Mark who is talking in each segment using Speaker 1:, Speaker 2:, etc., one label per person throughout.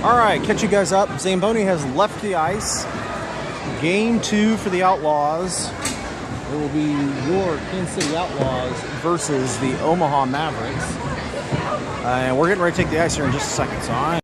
Speaker 1: All right, catch you guys up. Zamboni has left the ice. Game 2 for the Outlaws. It will be your Kansas City Outlaws versus the Omaha Mavericks. And we're getting ready to take the ice here in just a second. So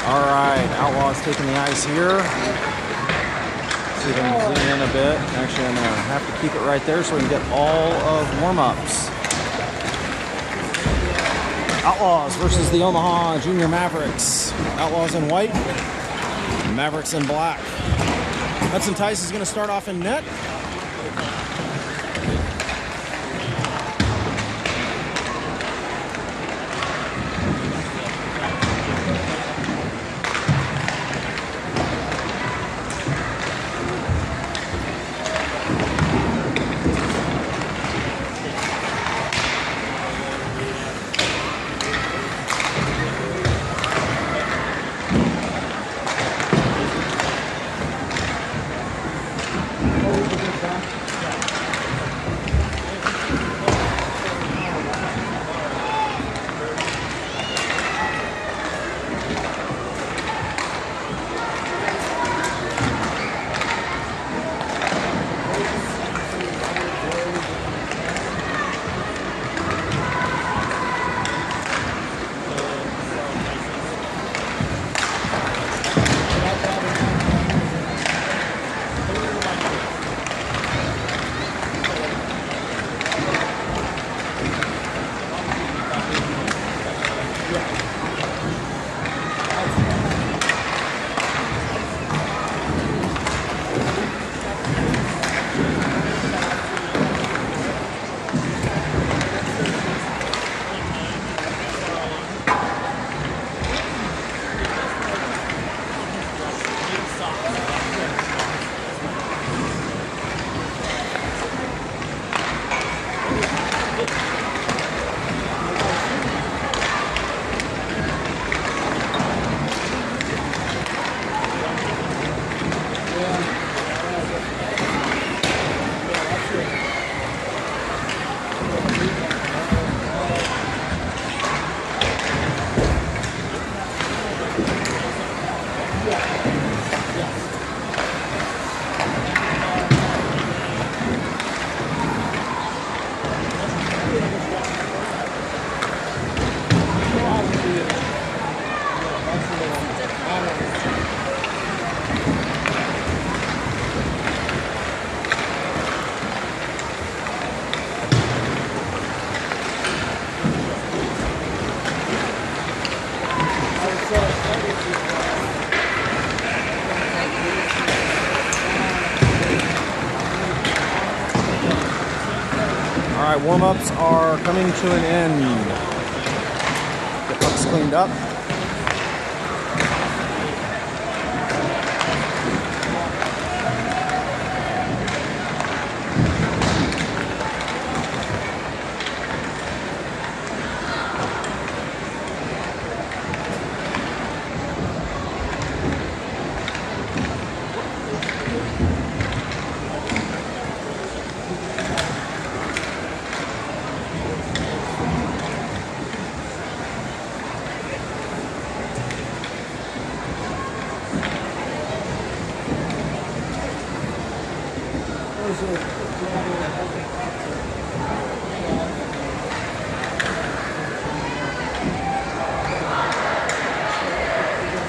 Speaker 1: all right, Outlaws taking the ice here. See if I can zoom in a bit. Actually, I'm going to have to keep it right there so we can get all of warm-ups. Outlaws versus the Omaha Junior Mavericks. Outlaws in white, Mavericks in black. Hudson Tice is going to start off in net. Warm-ups are coming to an end. Get pucks cleaned up.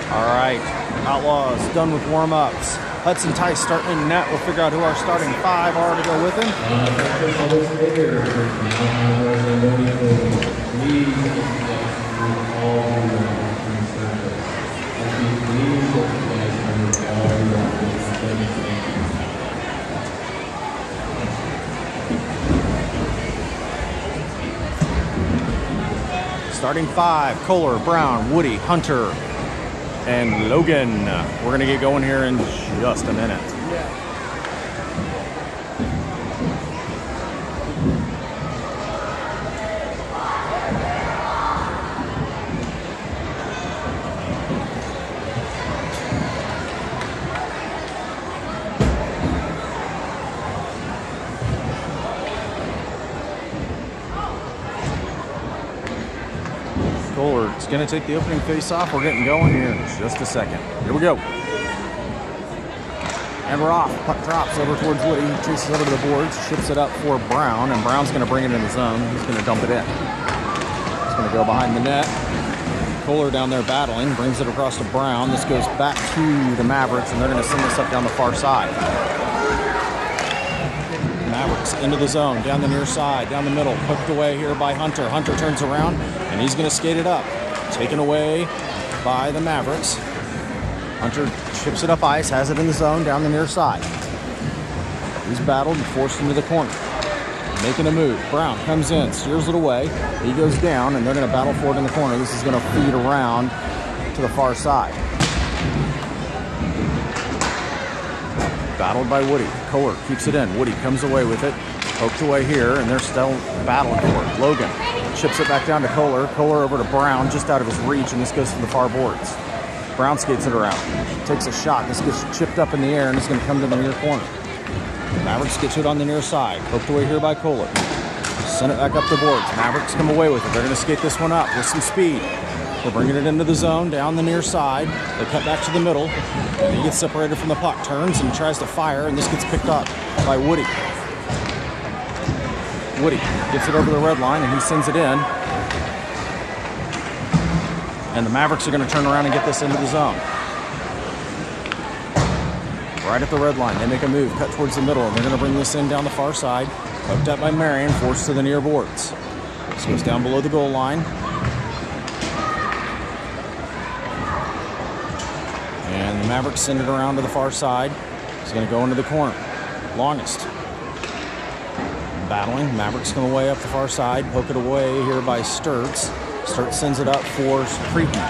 Speaker 2: All right, Outlaws done with warm-ups. Hudson Tice starting in net. We'll figure out who our starting five are to go with him. Starting five: Kohler, Brown, Woody, Hunter, and Logan. We're going to get going here in just a minute. Kohler is going to take the opening face-off. We're getting going here in just a second. Here we go. And we're off. Puck drops over towards Woody. Chases over to the boards. Ships it up for Brown. And Brown's going to bring it in the zone. He's going to dump it in. He's going to go behind the net. Kohler down there battling. Brings it across to Brown. This goes back to the Mavericks. And they're going to send this up down the far side. Mavericks into the zone, down the near side, down the middle, hooked away here by Hunter. Hunter turns around, and he's going to skate it up. Taken away by the Mavericks. Hunter chips it up ice, has it in the zone, down the near side. He's battled and forced into the corner. Making a move. Brown comes in, steers it away. He goes down, and they're going to battle for it in the corner. This is going to feed around to the far side. Battled by Woody. Kohler keeps it in. Woody comes away with it. Poked away here, and they're still battling for it. Logan chips it back down to Kohler. Kohler over to Brown, just out of his reach, and this goes to the far boards. Brown skates it around. Takes a shot. This gets chipped up in the air, and it's going to come to the near corner. Mavericks gets it on the near side. Poked away here by Kohler. Send it back up the boards. Mavericks come away with it. They're going to skate this one up with some speed. They're bringing it into the zone, down the near side. They cut back to the middle. And he gets separated from the puck, turns and tries to fire, and this gets picked up by Woody. Woody gets it over the red line, and he sends it in. And the Mavericks are going to turn around and get this into the zone. Right at the red line, they make a move, cut towards the middle, and they're going to bring this in down the far side. Hooked up by Marion, forced to the near boards. This goes down below the goal line. And the Mavericks send it around to the far side. He's going to go into the corner. Longest. Battling. Mavericks come away up the far side. Poke it away here by Sturts. Sturts sends it up for Cretin.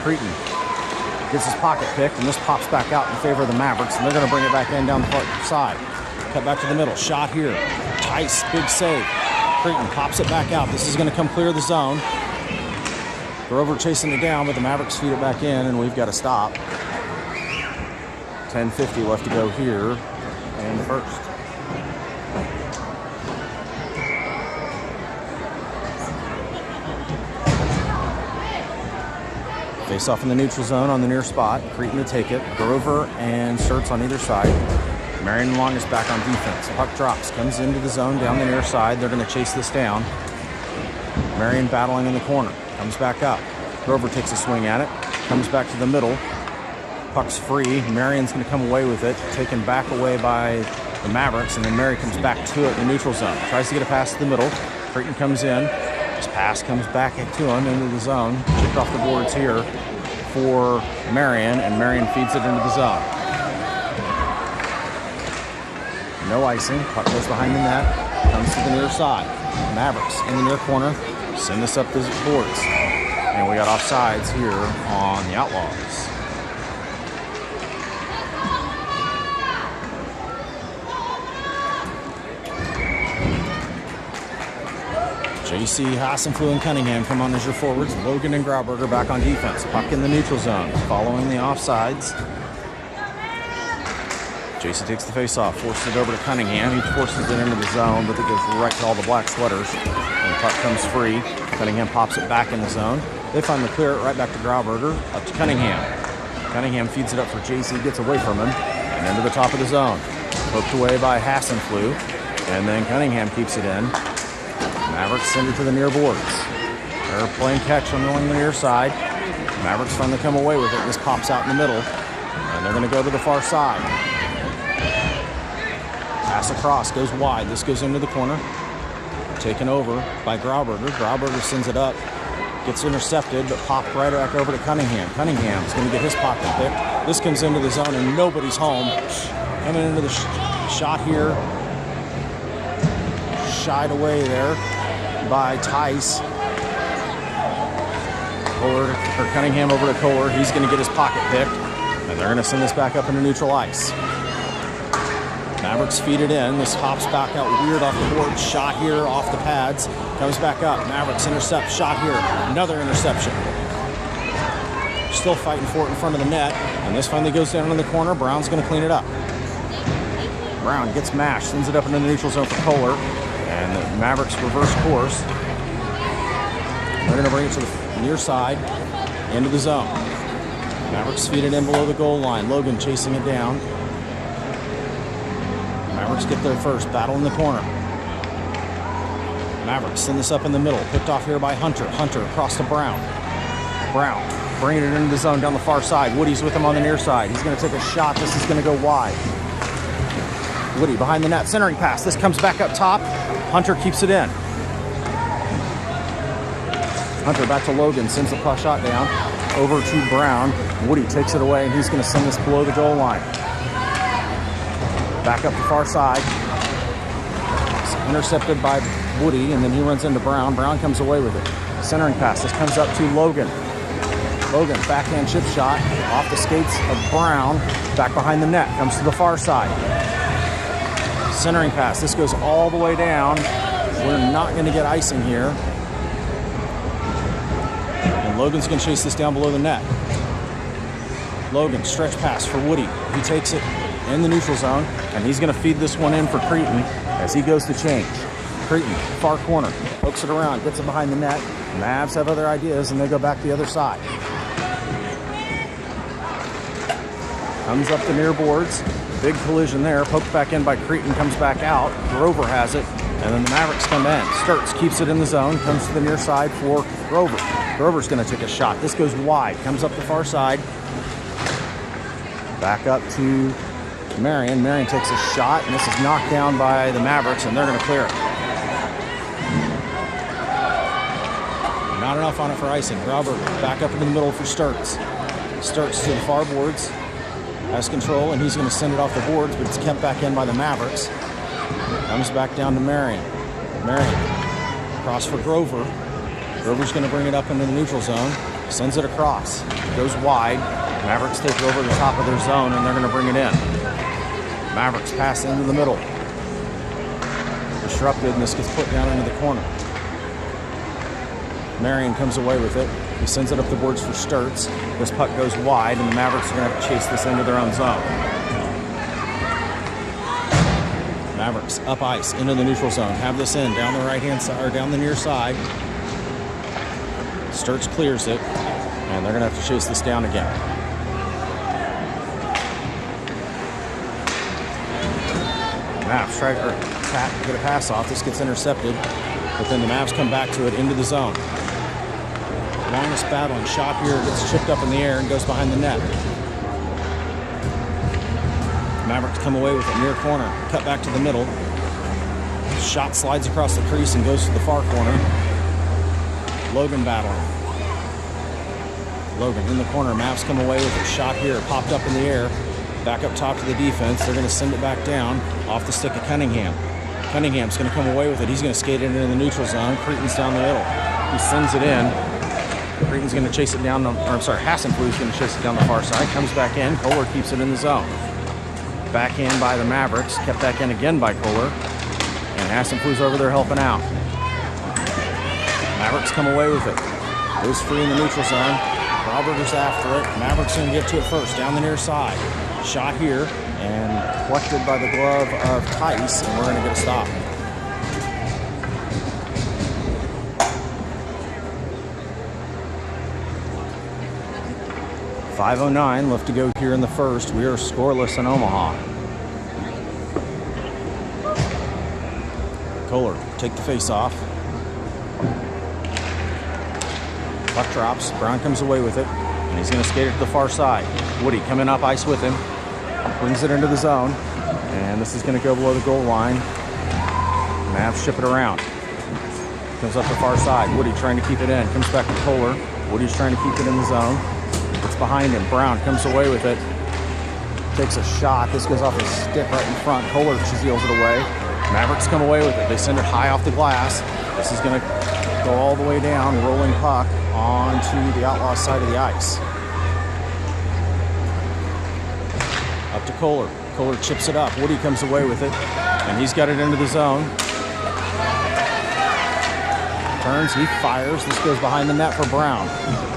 Speaker 2: Cretin gets his pocket picked, and this pops back out in favor of the Mavericks, and they're going to bring it back in down the far side. Cut back to the middle. Shot here. Tice. Big save. Cretin pops it back out. This is going to come clear the zone. Grover chasing it down, but the Mavericks feed it back in, and we've got to stop. 10:50 left to go here in the first. Face off in the neutral zone on the near spot. Cretin to take it. Grover and Sturts on either side. Marion and Long is back on defense. Puck drops, comes into the zone down the near side. They're going to chase this down. Marion battling in the corner. Comes back up. Grover takes a swing at it. Comes back to the middle. Puck's free. Marion's going to come away with it. Taken back away by the Mavericks, and then Marion comes back to it in the neutral zone. Tries to get a pass to the middle. Cretin comes in. His pass comes back to him into the zone. Chipped off the boards here for Marion, and Marion feeds it into the zone. No icing. Puck goes behind the net. Comes to the near side. Mavericks in the near corner. Send this up the boards. And we got offsides here on the Outlaws. JC, Hassenflu, and Cunningham come on as your forwards. Logan and Grauberger back on defense. Puck in the neutral zone. Following the offsides. JC takes the face-off, forces it over to Cunningham. He forces it into the zone, but it goes right to all the black sweaters. And the puck comes free. Cunningham pops it back in the zone. They finally clear it right back to Grauberger, up to Cunningham. Cunningham feeds it up for JC, gets away from him, and into the top of the zone. Poked away by Hassenflu, and then Cunningham keeps it in. Mavericks send it to the near boards. They're playing catch along the near side. Mavericks finally come away with it. This pops out in the middle, and they're going to go to the far side. Pass across, goes wide. This goes into the corner. Taken over by Grauberger. Grauberger sends it up. Gets intercepted, but popped right back over to Cunningham. Cunningham's going to get his pocket picked. This comes into the zone, and nobody's home. Coming into the shot here. Shied away there by Tice. Cunningham over to Kohler. He's going to get his pocket picked, and they're going to send this back up into neutral ice. Mavericks feed it in. This hops back out weird off the board. Shot here off the pads. Comes back up. Mavericks intercept. Shot here. Another interception. Still fighting for it in front of the net. And this finally goes down in the corner. Brown's going to clean it up. Brown gets mashed. Sends it up into the neutral zone for Kohler. And the Mavericks reverse course. They're going to bring it to the near side. Into the zone. Mavericks feed it in below the goal line. Logan chasing it down. Mavericks get there first. Battle in the corner. Mavericks send this up in the middle. Picked off here by Hunter. Hunter across to Brown. Brown bringing it into the zone down the far side. Woody's with him on the near side. He's going to take a shot. This is going to go wide. Woody behind the net. Centering pass. This comes back up top. Hunter keeps it in. Hunter back to Logan. Sends the puck shot down. Over to Brown. Woody takes it away, and he's going to send this below the goal line. Back up the far side. It's intercepted by Woody, and then he runs into Brown. Brown comes away with it. Centering pass. This comes up to Logan. Logan, backhand chip shot off the skates of Brown. Back behind the net. Comes to the far side. Centering pass. This goes all the way down. We're not going to get icing here. And Logan's going to chase this down below the net. Logan, stretch pass for Woody. He takes it in the neutral zone, and he's going to feed this one in for Cretin as he goes to change. Cretin, far corner, pokes it around, gets it behind the net. Mavs have other ideas, and they go back the other side. Comes up the near boards. Big collision there. Poked back in by Cretin, comes back out. Grover has it, and then the Mavericks come in. Sturts keeps it in the zone, comes to the near side for Grover. Grover's going to take a shot. This goes wide, comes up the far side. Back up to Marion. Marion takes a shot, and this is knocked down by the Mavericks, and they're going to clear it. Not enough on it for icing. Grauberger back up into the middle for Sturts. Sturts to the far boards. Has control, and he's going to send it off the boards, but it's kept back in by the Mavericks. Comes back down to Marion. Marion across for Grover. Grover's going to bring it up into the neutral zone. Sends it across. Goes wide. Mavericks take over the top of their zone, and they're going to bring it in. Mavericks pass into the middle. Disrupted, and this gets put down into the corner. Marion comes away with it. He sends it up the boards for Sturts. This puck goes wide, and the Mavericks are going to have to chase this into their own zone. Mavericks up ice into the neutral zone. Have this in down the right-hand side, or down the near side. Sturts clears it, and they're going to have to chase this down again. Mavs try to get a pass off. This gets intercepted, but then the Mavs come back to it into the zone. Longest battle, and shot here gets chipped up in the air and goes behind the net. Mavericks come away with it near corner. Cut back to the middle. Shot slides across the crease and goes to the far corner. Logan battling. Logan in the corner. Mavs come away with a shot here. Popped up in the air. Back up top to the defense. They're going to send it back down off the stick of Cunningham. Cunningham's going to come away with it. He's going to skate it into the neutral zone. Cretan's down the middle. He sends it in. Cretan's going to chase it down, Hassenflu's going to chase it down the far side. Comes back in. Kohler keeps it in the zone. Backhand by the Mavericks. Kept back in again by Kohler. And Hassenflu's over there helping out. Mavericks come away with it. Goes free in the neutral zone. Grauberger's after it. Mavericks going to get to it first, down the near side. Shot here, and collected by the glove of Tice, and we're going to get a stop. .509 left to go here in the first. We are scoreless in Omaha. Kohler, take the face off. Puck drops. Brown comes away with it, and he's going to skate it to the far side. Woody coming up ice with him. Brings it into the zone, and this is going to go below the goal line. Mavs ship it around. Comes up the far side. Woody trying to keep it in. Comes back to Kohler. Woody's trying to keep it in the zone. It's behind him. Brown comes away with it. Takes a shot. This goes off his stick right in front. Kohler seals it away. Mavericks come away with it. They send it high off the glass. This is going to go all the way down, rolling puck onto the Outlaws side of the ice. Up to Kohler. Kohler chips it up. Woody comes away with it, and he's got it into the zone. Turns, he fires. This goes behind the net for Brown.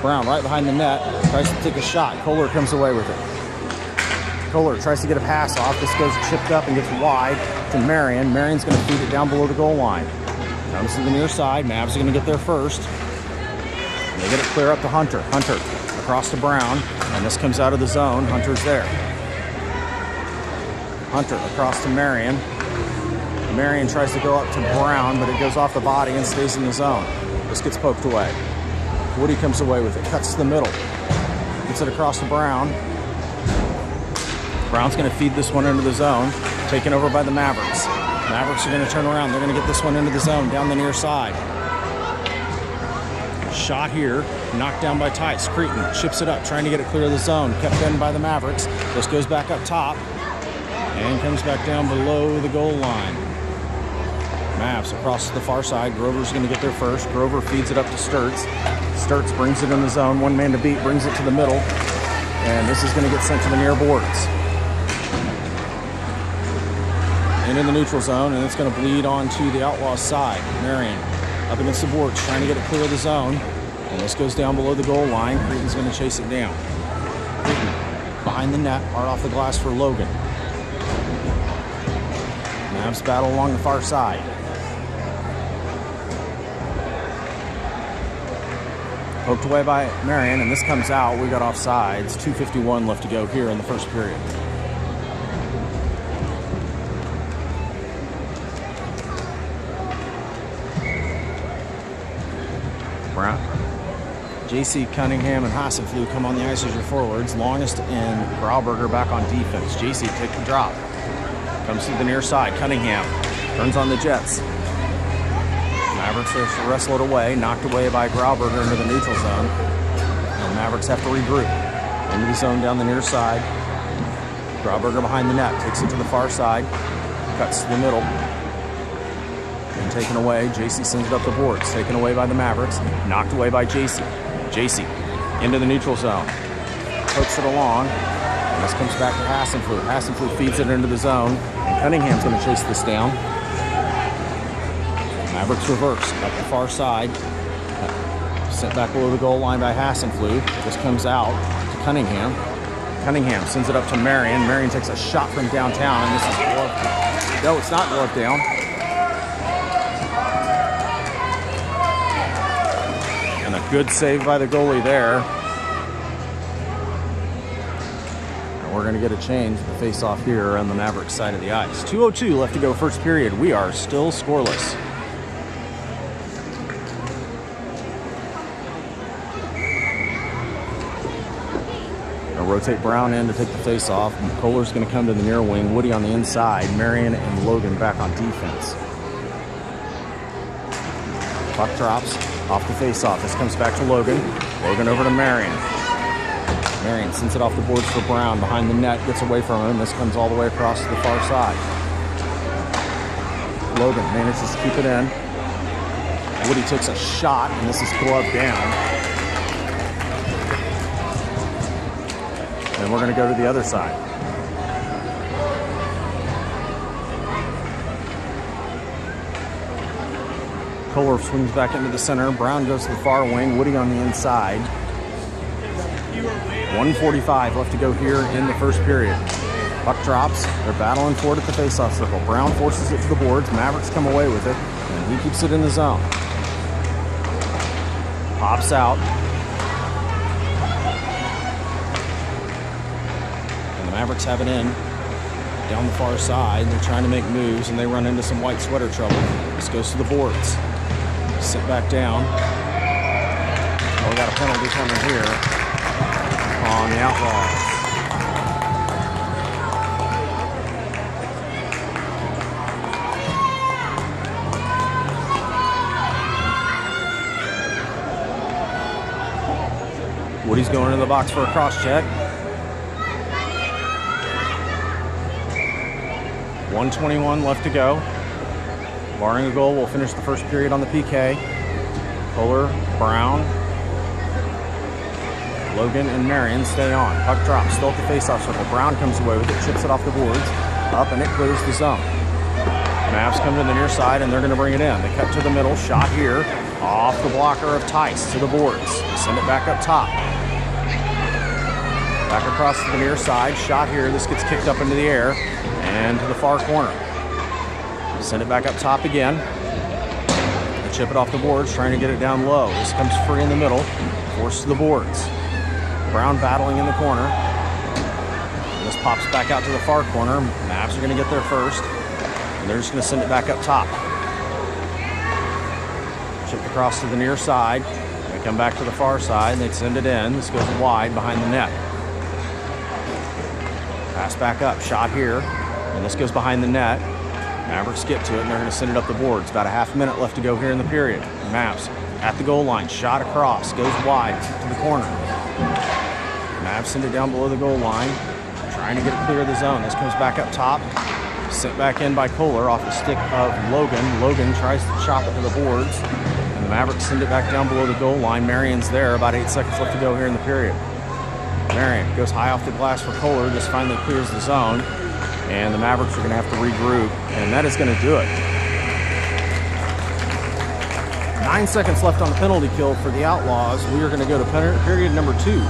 Speaker 2: Brown right behind the net, tries to take a shot. Kohler comes away with it. Kohler tries to get a pass off. This goes chipped up and gets wide to Marion. Marion's going to feed it down below the goal line. Comes to the near side. Mavs are going to get there first. And they get it clear up to Hunter. Hunter across to Brown, and this comes out of the zone. Hunter's there. Hunter across to Marion. Marion tries to go up to Brown, but it goes off the body and stays in the zone. This gets poked away. Woody comes away with it. Cuts to the middle. Gets it across to Brown. Brown's going to feed this one into the zone. Taken over by the Mavericks. Mavericks are going to turn around. They're going to get this one into the zone down the near side. Shot here. Knocked down by Tice. Cretan chips it up, trying to get it clear of the zone. Kept in by the Mavericks. This goes back up top and comes back down below the goal line. Mavs across to the far side. Grover's going to get there first. Grover feeds it up to Sturts. Sturts brings it in the zone. One man to beat. Brings it to the middle. And this is going to get sent to the near boards. In the neutral zone, and it's going to bleed onto the Outlaws side. Marion up against the boards, trying to get it clear of the zone. And this goes down below the goal line. Cretan's going to chase it down. Cretan behind the net, hard off the glass for Logan. Mavs battle along the far side. Poked away by Marion, and this comes out. We got offsides. 2:51 left to go here in the first period. Brown. JC Cunningham and Hassenflu come on the ice as your forwards. Longest in, Grauberger back on defense. JC take the drop. Comes to the near side. Cunningham turns on the Jets. Mavericks wrestle it away. Knocked away by Grauberger into the neutral zone. And Mavericks have to regroup. Into the zone down the near side. Grauberger behind the net. Takes it to the far side. Cuts to the middle. And taken away. JC sends it up the boards. Taken away by the Mavericks. Knocked away by JC. JC into the neutral zone. Pokes it along. And this comes back to Hassenflu. Hassenflu feeds it into the zone. And Cunningham's going to chase this down. Mavericks reverse up the far side. Sent back below the goal line by Hassenflu. This comes out to Cunningham. Cunningham sends it up to Marion. Marion takes a shot from downtown. And this is gloved. No, it's not gloved down. And a good save by the goalie there. And we're going to get a change, the face-off here on the Mavericks side of the ice. 2:02 left to go first period. We are still scoreless. Gonna rotate Brown in to take the face-off. Kohler's going to come to the near wing. Woody on the inside. Marion and Logan back on defense. Puck drops off the face-off. This comes back to Logan. Logan over to Marion. Marion sends it off the boards for Brown. Behind the net, gets away from him. This comes all the way across to the far side. Logan manages to keep it in. Woody takes a shot, and this is gloved down. And we're going to go to the other side. Kohler swings back into the center. Brown goes to the far wing. Woody on the inside. 1:45 left to go here in the first period. Puck drops. They're battling for it at the faceoff circle. Brown forces it to the boards. Mavericks come away with it, and he keeps it in the zone. Pops out. And the Mavericks have it in down the far side. They're trying to make moves, and they run into some white sweater trouble. This goes to the boards. Sit back down. Oh, we got a penalty coming here on the Outlaws. Woody's going in the box for a cross check. 1:21 left to go. Barring a goal, we'll finish the first period on the PK. Kohler, Brown, Logan, and Marion stay on. Puck drops, still at the faceoff circle. Brown comes away with it, chips it off the boards, up, and it clears the zone. Mavs come to the near side, and they're going to bring it in. They cut to the middle, shot here, off the blocker of Tice to the boards. Send it back up top. Back across to the near side, shot here. This gets kicked up into the air and to the far corner. Send it back up top again. They chip it off the boards, trying to get it down low. This comes free in the middle, forced to the boards. Brown battling in the corner. This pops back out to the far corner. Mavs are going to get there first, and they're just going to send it back up top. Chipped across to the near side. They come back to the far side, and they send it in. This goes wide behind the net. Pass back up, shot here, and this goes behind the net. Mavericks get to it, and they're going to send it up the boards. About a half minute left to go here in the period. Mavs at the goal line, shot across, goes wide to the corner. Mavs send it down below the goal line, trying to get it clear of the zone. This comes back up top, sent back in by Kohler off the stick of Logan. Logan tries to chop it to the boards, and the Mavericks send it back down below the goal line. Marion's there, about 8 seconds left to go here in the period. Marion goes high off the glass for Kohler. This finally clears the zone, and the Mavericks are going to have to regroup, and that is going to do it. 9 seconds left on the penalty kill for the Outlaws. We are going to go to period number 2.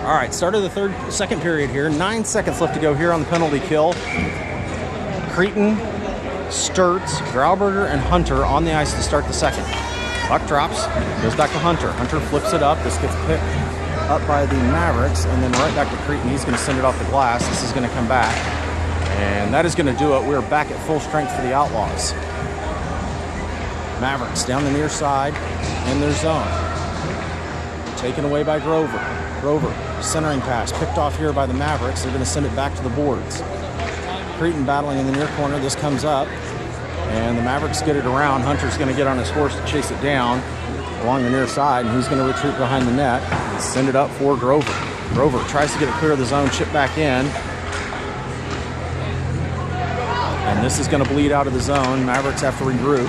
Speaker 2: All right, start of the second period here. 9 seconds left to go here on the penalty kill. Cretin, Sturts, Grauberger, and Hunter on the ice to start the second. Puck drops, goes back to Hunter. Hunter flips it up. This gets picked up by the Mavericks, and then right back to Cretin. He's going to send it off the glass. This is going to come back, and that is going to do it. We're back at full strength for the Outlaws. Mavericks down the near side in their zone. Taken away by Grover. Grover Centering pass picked off here by the Mavericks. They're going to send it back to the boards. Cretin battling in the near corner. This comes up, and the Mavericks get it around. Hunter's going to get on his horse to chase it down along the near side, and he's going to retreat behind the net and send it up for Grover. Grover tries to get it clear of the zone, chip back in. And this is going to bleed out of the zone. Mavericks have to regroup.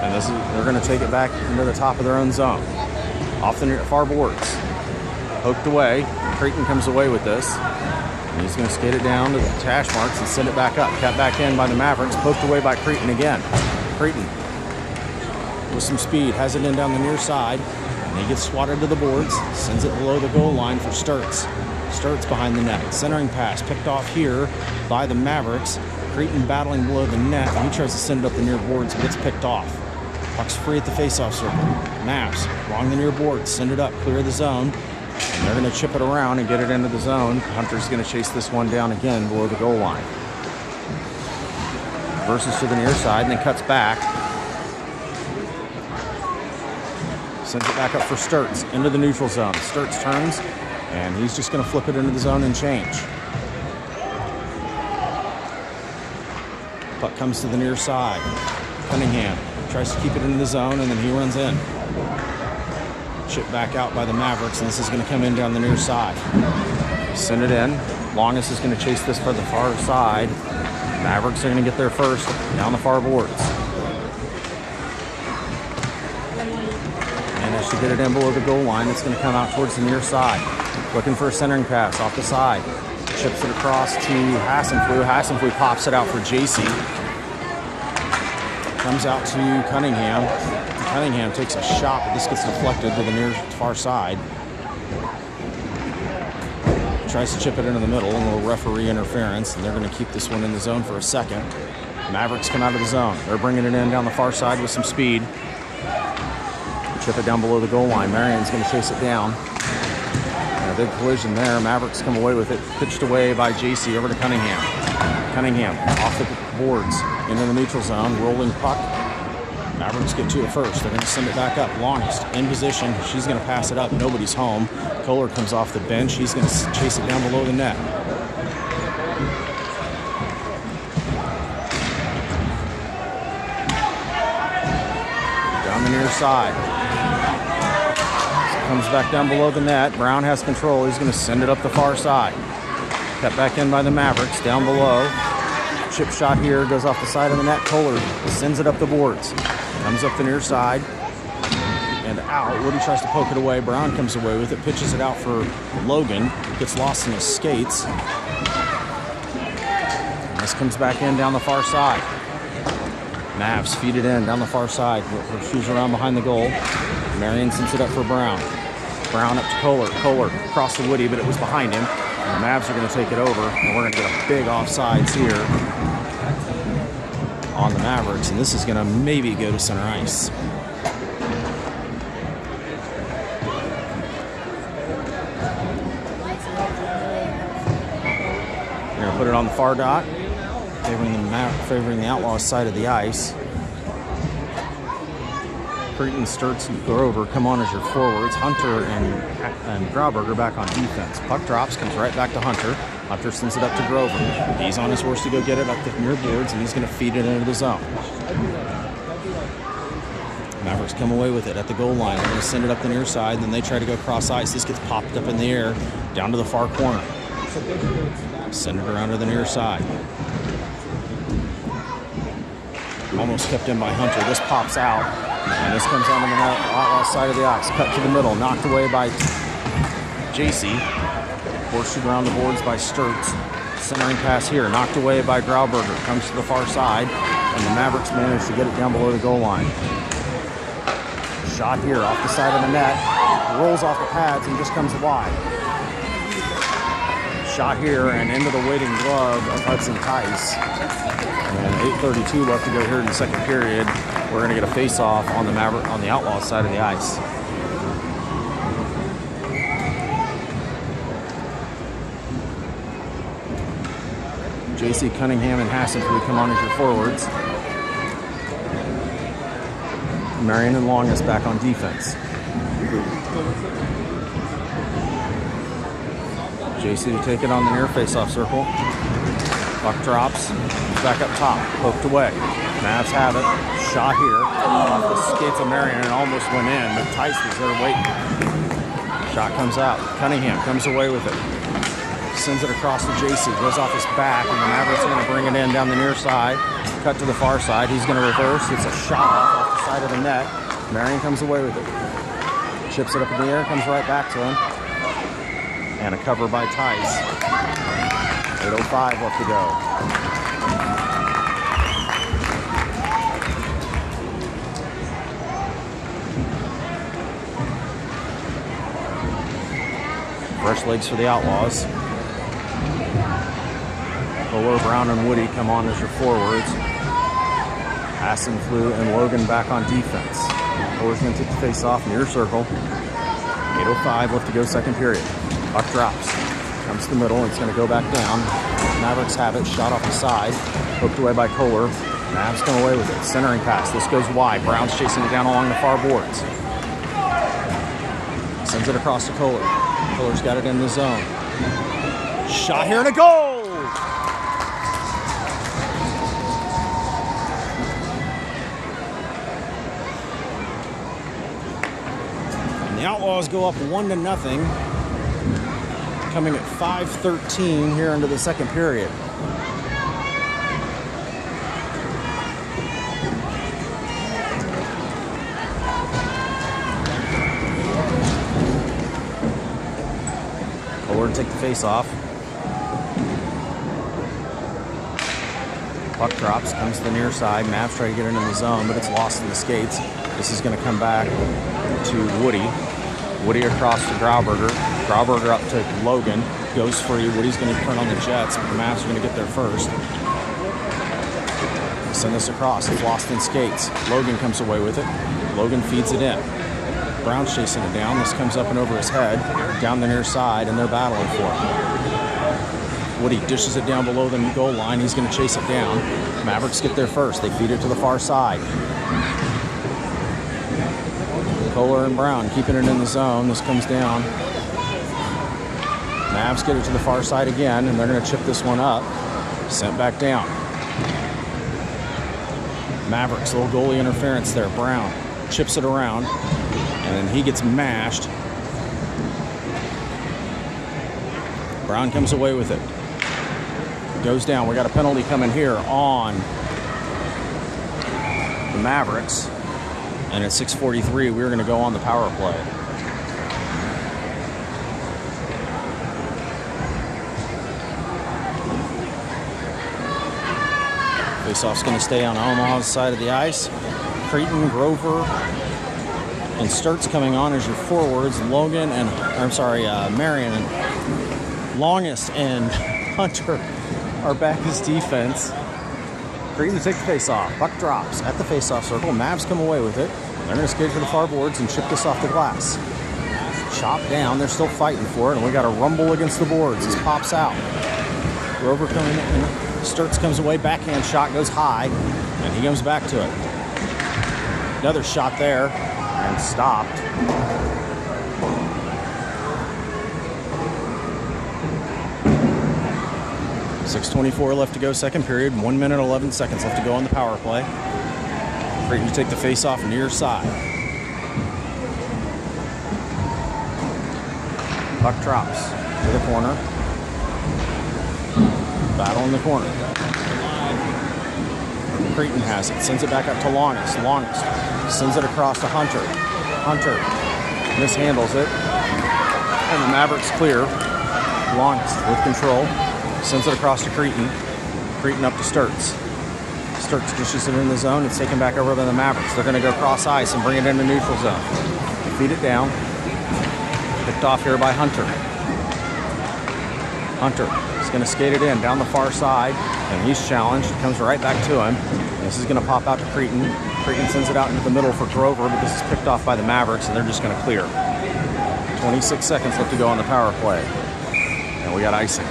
Speaker 2: And they're going to take it back into the top of their own zone. Off the far boards. Poked away. Cretin comes away with this. And he's going to skate it down to the hash marks and send it back up. Cut back in by the Mavericks. Poked away by Cretin again. Cretin with some speed has it in down the near side. And he gets swatted to the boards. Sends it below the goal line for Sturts. Sturts behind the net. Centering pass picked off here by the Mavericks. Cretin battling below the net. He tries to send it up the near boards, but gets picked off. Puck's free at the faceoff circle. Mavs along the near boards. Send it up, clear the zone. And they're going to chip it around and get it into the zone. Hunter's going to chase this one down again below the goal line. Versus to the near side and then cuts back. Sends it back up for Sturts into the neutral zone. Sturts turns and he's just going to flip it into the zone and change. Puck comes to the near side. Cunningham tries to keep it into the zone, and then he runs in. Chip back out by the Mavericks, and this is going to come in down the near side. Send it in. Longest is going to chase this for the far side. Mavericks are going to get there first, down the far boards. And as she get it in below the goal line, it's going to come out towards the near side. Looking for a centering pass off the side. Chips it across to Hassenflue. Hassenflue pops it out for JC. Comes out to Cunningham. Cunningham takes a shot, but this gets deflected to the near far side. Tries to chip it into the middle, and a little referee interference, and they're going to keep this one in the zone for a second. Mavericks come out of the zone. They're bringing it in down the far side with some speed. Chip it down below the goal line. Marion's going to chase it down. A big collision there. Mavericks come away with it. Pitched away by JC over to Cunningham. Cunningham off the boards into the neutral zone. Rolling puck. Mavericks get to it first. They're going to send it back up. Longest in position. She's going to pass it up. Nobody's home. Kohler comes off the bench. He's going to chase it down below the net. Down the near side. Comes back down below the net. Brown has control. He's going to send it up the far side. Cut back in by the Mavericks. Down below. Chip shot here. Goes off the side of the net. Kohler sends it up the boards. Comes up the near side. And out. Woody tries to poke it away. Brown comes away with it. Pitches it out for Logan. Gets lost in his skates. And this comes back in down the far side. Mavs feed it in down the far side. Shoes around behind the goal. Marion sends it up for Brown. Brown up to Kohler. Kohler across the Woody, but it was behind him. And the Mavs are going to take it over, and we're going to get a big offsides here on the Mavericks, and this is going to maybe go to center ice. They're going to put it on the far dot, favoring the Outlaws side of the ice. Cretin, Sturts, and Grover come on as your forwards. Hunter and Grauberger back on defense. Puck drops, comes right back to Hunter. Hunter sends it up to Grover. He's on his horse to go get it up the near boards, and he's going to feed it into the zone. Mavericks come away with it at the goal line. They're going to send it up the near side, and then they try to go cross ice. This gets popped up in the air, down to the far corner. Send it around to the near side. Almost kept in by Hunter. This pops out. And this comes down to the Outlaw side of the ice. Cut to the middle. Knocked away by JC. Horseshoed around the boards by Sturts. Centering pass here. Knocked away by Grauberger. Comes to the far side. And the Mavericks manage to get it down below the goal line. Shot here off the side of the net. Rolls off the pads and just comes wide. Shot here and into the waiting glove of Hudson Tice. And 8:32 left to go here in the second period. We're going to get a face-off on the Outlaw side of the ice. JC Cunningham and Hassenflue come on as your forwards. Marion and Long is back on defense. JC to take it on the near face-off circle. Puck drops, back up top, poked away. Mavs have it, shot here, off the skates of Marion and almost went in, but Tice was there waiting. Shot comes out, Cunningham comes away with it. Sends it across to JC, goes off his back, and the Mavericks are going to bring it in down the near side, cut to the far side. He's going to reverse, it's a shot off the side of the net. Marion comes away with it. Chips it up in the air, comes right back to him. And a cover by Tice. 8:05 left to go. Fresh legs for the Outlaws. Fuller, Brown, and Woody come on as your forwards. Hassenflu and Logan back on defense. Fuller's going to take the face off near circle. 8:05 left to go, second period. Puck drops. Comes to the middle, and it's going to go back down. Mavericks have it, shot off the side. Poked away by Kohler. Mavs come away with it. Centering pass. This goes wide. Brown's chasing it down along the far boards. Sends it across to Kohler. Kohler's got it in the zone. Shot here and a goal! The Outlaws go up 1-0, coming at 5:13 here into the second period. Kohler to take the face off. Puck drops, comes to the near side. Mavs try to get it in the zone, but it's lost in the skates. This is going to come back to Woody. Woody across to Grauberger. Grauberger up to Logan. Goes free. Woody's going to turn on the Jets, but the Mavs are going to get there first. Send this across. It's lost in skates. Logan comes away with it. Logan feeds it in. Brown's chasing it down. This comes up and over his head. Down the near side, and they're battling for it. Woody dishes it down below the goal line. He's going to chase it down. Mavericks get there first. They feed it to the far side. Kohler and Brown keeping it in the zone. This comes down. Mavs get it to the far side again, and they're going to chip this one up. Sent back down. Mavericks, little goalie interference there. Brown chips it around, and then he gets mashed. Brown comes away with it. Goes down. We got a penalty coming here on the Mavericks. And at 6:43, we're going to go on the power play. Faceoff's going to stay on Omaha's side of the ice. Creighton, Grover, and Sturt's coming on as your forwards. Marion and Longest and Hunter are back as defense. Creighton to take the face-off. Puck drops at the face-off circle. Mavs come away with it. They're going to skate to the far boards and chip this off the glass. Chopped down. They're still fighting for it, and we got a rumble against the boards. This pops out. Grover coming in. Sturtz comes away. Backhand shot goes high, and he comes back to it. Another shot there, and stopped. .6:24 left to go, second period. 1 minute, 11 seconds left to go on the power play. Creighton to take the face-off near side. Puck drops to the corner. Battle in the corner. Creighton has it. Sends it back up to Longest. Longest sends it across to Hunter. Hunter mishandles it. And the Mavericks clear. Longest with control. Sends it across to Creighton. Creighton up to Sturtz. Sturtz dishes it in the zone. It's taken back over by the Mavericks. They're going to go cross ice and bring it into neutral zone. Feed it down. Picked off here by Hunter. Hunter is going to skate it in down the far side, and he's challenged. It comes right back to him. And this is going to pop out to Creighton. Creighton sends it out into the middle for Grover, but this is picked off by the Mavericks, and they're just going to clear. 26 seconds left to go on the power play. And we got icing.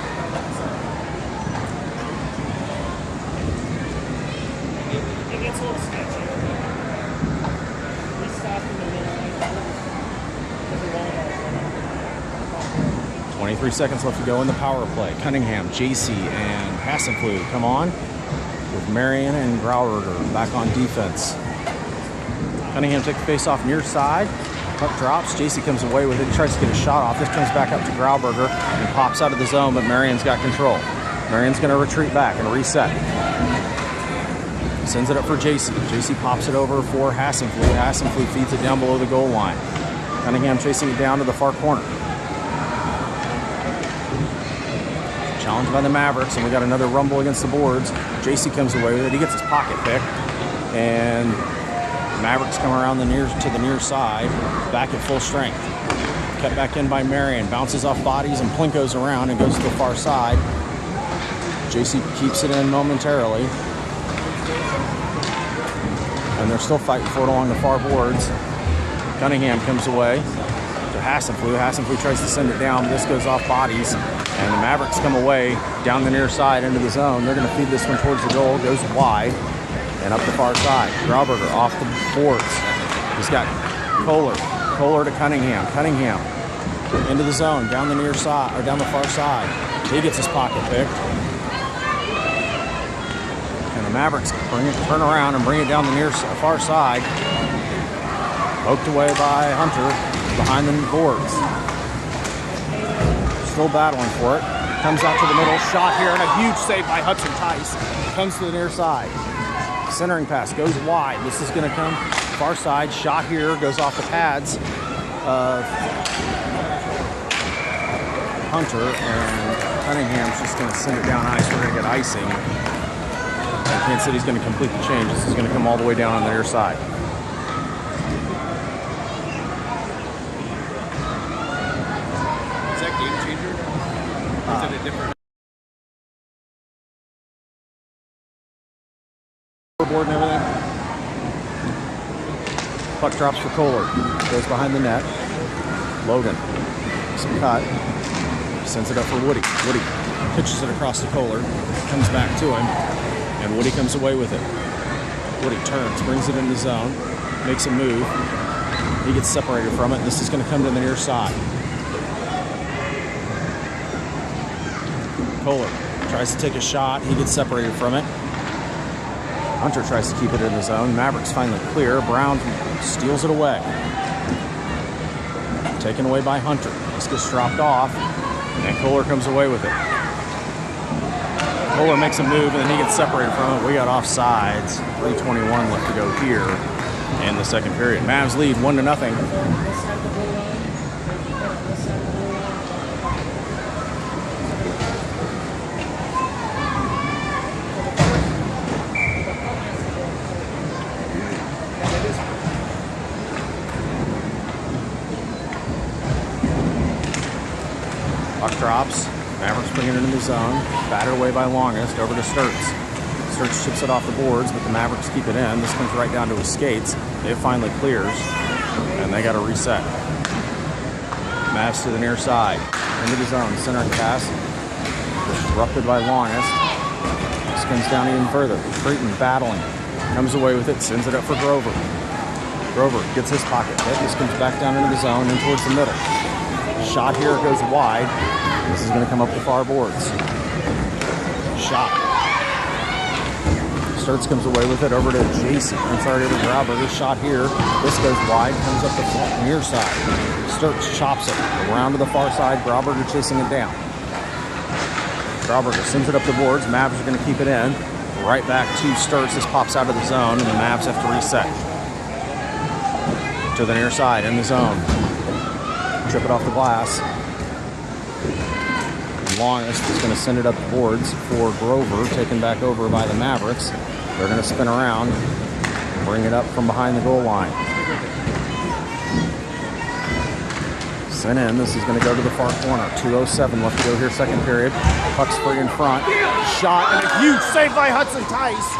Speaker 3: It gets a little sketchy. We stopped in the middle.
Speaker 2: 23 seconds left to go in the power play. Cunningham, JC, and Hassenflug come on with Marion and Grauberger back on defense. Cunningham takes the face off near side. Puck drops. JC comes away with it. He tries to get a shot off. This comes back up to Grauberger and pops out of the zone, but Marion's got control. Marion's going to retreat back and reset. Sends it up for JC. JC pops it over for Hassenflug. Hassenflug feeds it down below the goal line. Cunningham chasing it down to the far corner. Challenged by the Mavericks, and we got another rumble against the boards. JC comes away with it. He gets his pocket pick, and Mavericks come around to the near side, back at full strength. Kept back in by Marion, bounces off bodies and plinkos around and goes to the far side. JC keeps it in momentarily, and they're still fighting for it along the far boards. Cunningham comes away to Hassenflug. Hassenflug tries to send it down, but this goes off bodies, and the Mavericks come away down the near side into the zone. They're going to feed this one towards the goal, goes wide, and up the far side. Grauberger off the boards. He's got Kohler to Cunningham. Cunningham into the zone, down the near side, or down the far side. He gets his pocket picked. And the Mavericks turn around and bring it down the far side. Poked away by Hunter behind the boards. Still battling for it. Comes out to the middle, shot here, and a huge save by Hudson Tice. Comes to the near side. Centering pass goes wide. This is going to come far side. Shot here, goes off the pads of Hunter, and Cunningham's just going to send it down ice. We're going to get icing. And Kansas City's going to complete the change. This is going to come all the way down on the near side.
Speaker 4: Is that game changer? Or is it a different?
Speaker 2: Board and everything. Puck drops for Kohler. Goes behind the net. Logan. Some cut. Sends it up for Woody. Woody pitches it across to Kohler. Comes back to him. And Woody comes away with it. Woody turns, brings it in the zone. Makes a move. He gets separated from it. This is going to come to the near side. Kohler tries to take a shot. He gets separated from it. Hunter tries to keep it in the zone. Mavericks finally clear. Brown steals it away. Taken away by Hunter. This gets dropped off, and Kohler comes away with it. Kohler makes a move, and then he gets separated from it. We got offsides. 3:21 left to go here in the second period. Mavs lead 1-0. Puck drops. Mavericks bring it into the zone. Batted away by Longest. Over to Sturts. Sturts chips it off the boards, but the Mavericks keep it in. This comes right down to his skates. It finally clears, and they got to reset. Mavs to the near side. Into the zone. Center pass. Disrupted by Longest. This comes down even further. Creighton battling. Comes away with it. Sends it up for Grover. Grover gets his pocket hit. This comes back down into the zone and towards the middle. Shot here goes wide. This is going to come up the far boards. Shot. Sturts comes away with it over to JC. I'm sorry, over to Grauberger. Shot here. This goes wide. Comes up the near side. Sturts chops it around to the far side. Grauberger chasing it down. Grauberger sends it up the boards. Mavs are going to keep it in. Right back to Sturts. This pops out of the zone, and the Mavs have to reset. To the near side in the zone. Trip it off the glass. Longest is going to send it up the boards for Grover, taken back over by the Mavericks. They're going to spin around, bring it up from behind the goal line. Sent in. This is going to go to the far corner. 2:07 left to go here, second period. Puck's free in front. Shot, and a huge save by Hudson Tice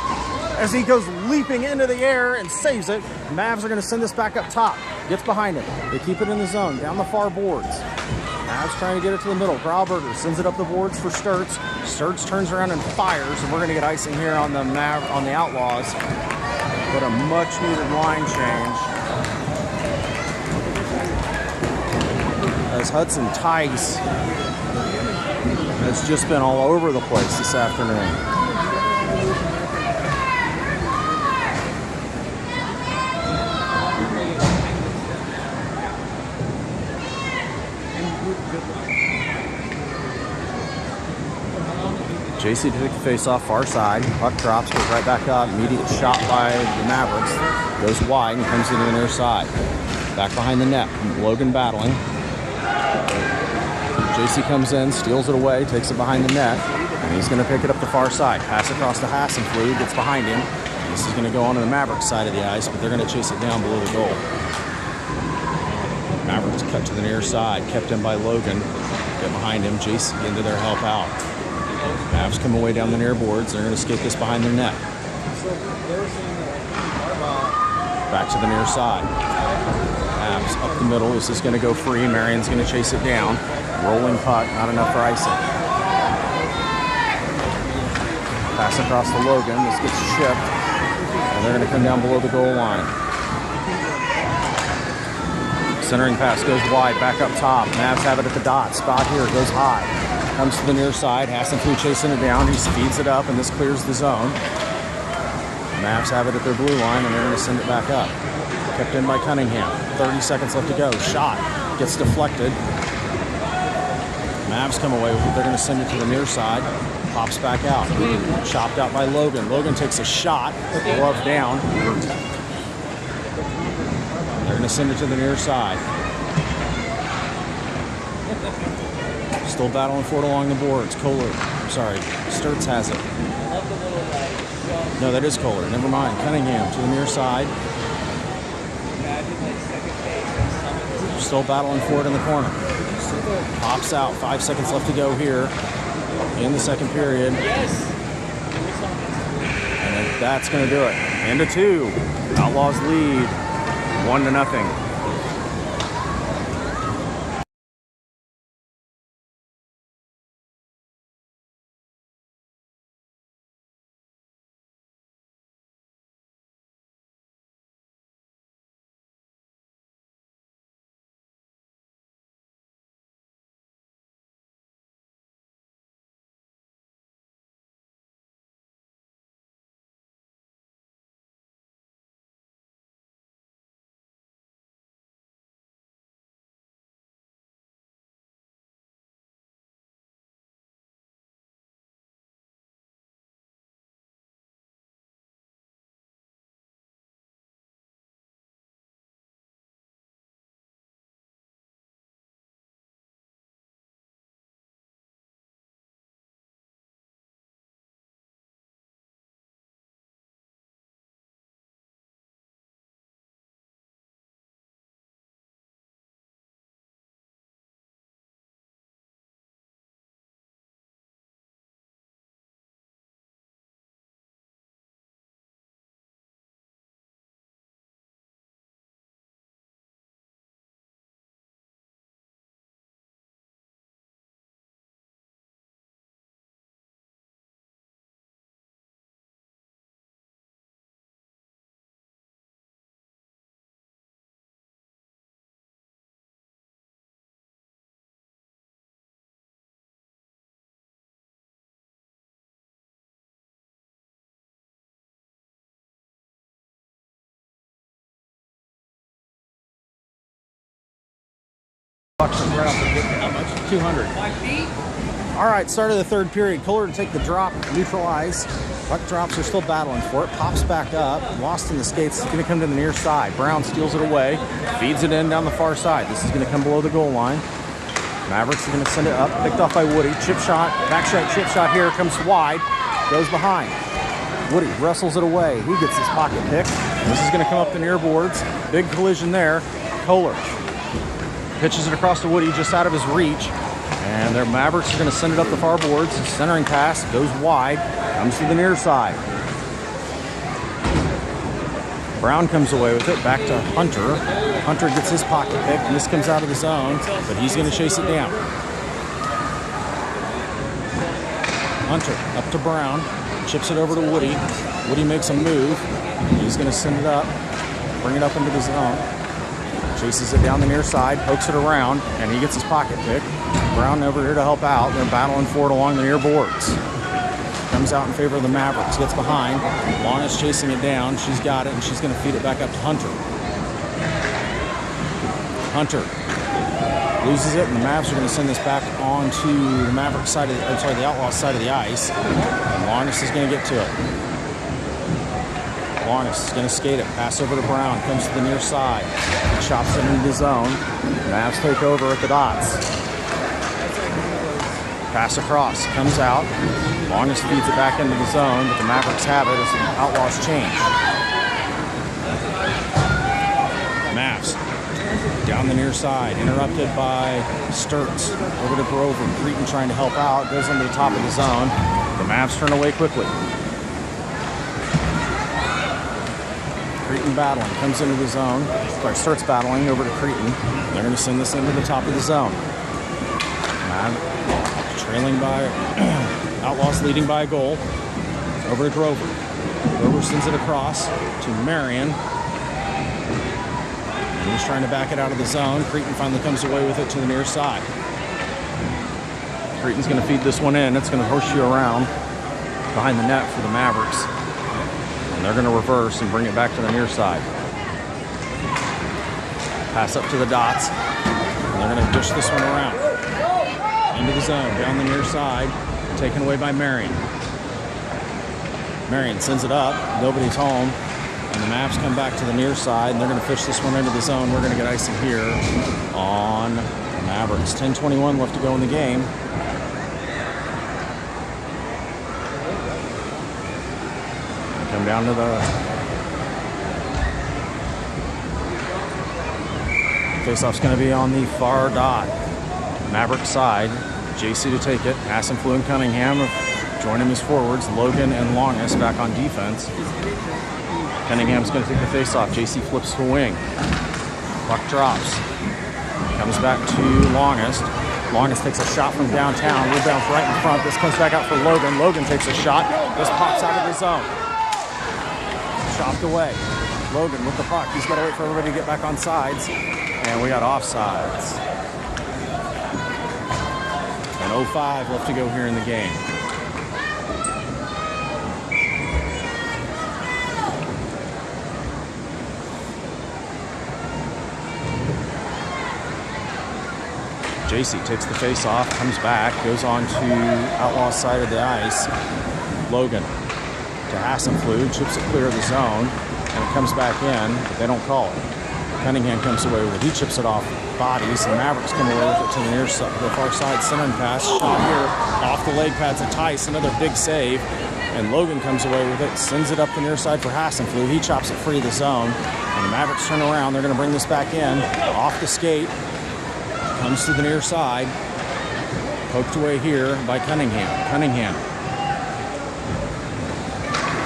Speaker 2: as he goes leaping into the air and saves it. Mavs are going to send this back up top. Gets behind it. They keep it in the zone, down the far boards. Mavs trying to get it to the middle. Grauberger sends it up the boards for Sturts. Sturts turns around and fires, and we're going to get icing here on the Outlaws. But a much-needed line change. As Hudson Tice It's just been all over the place this afternoon. JC to take the face-off, far side. Puck drops, goes right back up. Immediate shot by the Mavericks. Goes wide and comes into the near side. Back behind the net. Logan battling. JC comes in, steals it away, takes it behind the net, and he's going to pick it up the far side. Pass across to Hassenflug, gets behind him. This is going to go onto the Mavericks side of the ice, but they're going to chase it down below the goal. Mavericks cut to the near side, kept in by Logan. Get behind him, JC into their help out. Mavs come away down the near boards. They're going to skate this behind their net. Back to the near side. Mavs up the middle. This is going to go free. Marion's going to chase it down. Rolling puck, not enough for icing. Pass across to Logan. This gets shipped. And they're going to come down below the goal line. Centering pass goes wide, back up top. Mavs have it at the dot. Spot here, goes high. Comes to the near side. Hassenflug chasing it down. He speeds it up, and this clears the zone. Mavs have it at their blue line, and they're going to send it back up. Kept in by Cunningham. 30 seconds left to go. Shot. Gets deflected. Mavs come away with it. They're going to send it to the near side. Pops back out. Chopped out by Logan. Logan takes a shot. Glove down. They're going to send it to the near side. Still battling for it along the boards. Sturts has it. No, that is Kohler. Never mind. Cunningham to the near side. Still battling for it in the corner. Pops out. 5 seconds left to go here in the second period. And that's going to do it. Into 2. Outlaws lead 1-0.
Speaker 1: Right off the how much? 200. All right, start of the third period. Kohler to take the drop, neutralize. Puck drops are still battling for it. Pops back up, lost in the skates. It's going to come to the near side. Brown steals it away, feeds it in down the far side. This is going to come below the goal line. Mavericks are going to send it up, picked off by Woody. Chip shot, back shot, chip shot here, comes wide, goes behind. Woody wrestles it away. He gets his pocket pick. This is going to come up the near boards. Big collision there. Kohler pitches it across to Woody, just out of his reach. And their Mavericks are going to send it up the far boards. Centering pass goes wide, comes to the near side. Brown comes away with it, back to Hunter. Hunter gets his pocket pick, and this comes out of the zone, but he's going to chase it down. Hunter up to Brown, chips it over to Woody. Woody makes a move. He's going to send it up, bring it up into the zone. Chases it down the near side, pokes it around, and he gets his pocket pick.
Speaker 2: Brown over here to help out. They're battling for it along the near boards. Comes out in favor of the Mavericks. Gets behind. Longest chasing it down. She's got it, and she's going to feed it back up to Hunter. Hunter loses it, and the Mavs are going to send this back onto the Mavericks side of the Outlaws side of the ice. And Longest is going to get to it. Longest is going to skate it. Pass over to Brown. Comes to the near side. Chops it into the zone. Mavs take over at the dots. Pass across. Comes out. Longest feeds it back into the zone, but the Mavericks have it as the Outlaws change. Mavs down the near side, interrupted by Sturts. Over to Grover. Cretin trying to help out. Goes into the top of the zone. The Mavs turn away quickly. Cretin battling. Comes into the zone. Sturts battling over to Cretin. They're going to send this into the top of the zone. Trailing by Outlaws, leading by a goal. Over to Grover. Grover sends it across to Marion. And he's trying to back it out of the zone. Cretin finally comes away with it to the near side. Cretin's going to feed this one in. It's going to horseshoe around behind the net for the Mavericks. And they're going to reverse and bring it back to the near side. Pass up to the dots. And they're going to dish this one around. Into the zone, down the near side. Taken away by Marion. Marion sends it up. Nobody's home. And the Mavs come back to the near side, and they're going to fish this one into the zone. We're going to get icing here on the Mavericks. 10:21 left to go in the game. Come down to the face-off's going to be on the far dot. Maverick side. JC to take it. Hassenflue and Cunningham join him as forwards. Logan and Longest back on defense. Cunningham's going to take the face-off. JC flips to the wing. Puck drops. Comes back to Longest. Longest takes a shot from downtown. Rebounds right in front. This comes back out for Logan. Logan takes a shot. This pops out of the zone. Chopped away. Logan with the puck. He's got to wait for everybody to get back on sides. And we got offsides. 10:05 left to go here in the game. JC takes the face off, comes back, goes on to Outlaw's side of the ice. Logan to Hassenflue, chips it clear of the zone, and it comes back in, but they don't call it. Cunningham comes away with it. He chips it off bodies. The Mavericks come away with it to the near side, the far side centering pass. Shot here off the leg pads of Tice. Another big save. And Logan comes away with it. Sends it up the near side for Hassenflue. He chops it free of the zone. And the Mavericks turn around. They're going to bring this back in. Off the skate. Comes to the near side. Poked away here by Cunningham. Cunningham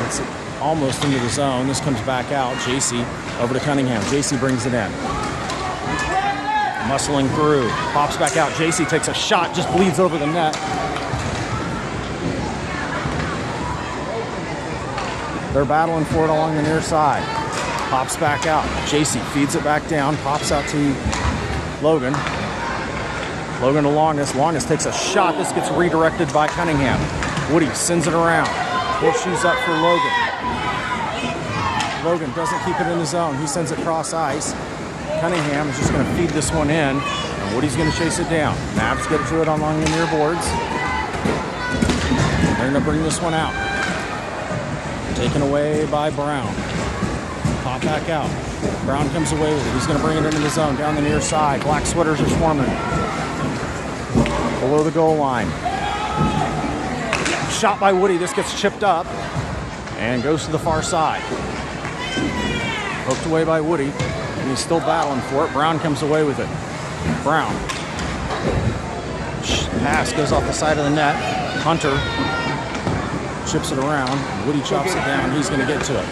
Speaker 2: gets it almost into the zone. This comes back out. JC over to Cunningham. JC brings it in. Muscling through. Pops back out. JC takes a shot. Just bleeds over the net. They're battling for it along the near side. Pops back out. JC feeds it back down. Pops out to Logan. Logan to Longest. Longest takes a shot. This gets redirected by Cunningham. Woody sends it around. Horseshoes up for Logan. Logan doesn't keep it in the zone. He sends it cross ice. Cunningham is just going to feed this one in, and Woody's going to chase it down. Mavs get to it along the near boards. They're going to bring this one out. Taken away by Brown. Pop back out. Brown comes away with it. He's going to bring it into the zone down the near side. Black sweaters are swarming below the goal line. Shot by Woody. This gets chipped up and goes to the far side. Poked away by Woody, and he's still battling for it. Brown comes away with it. Brown. Pass goes off the side of the net. Hunter chips it around. Woody chops it down. He's going to get to it.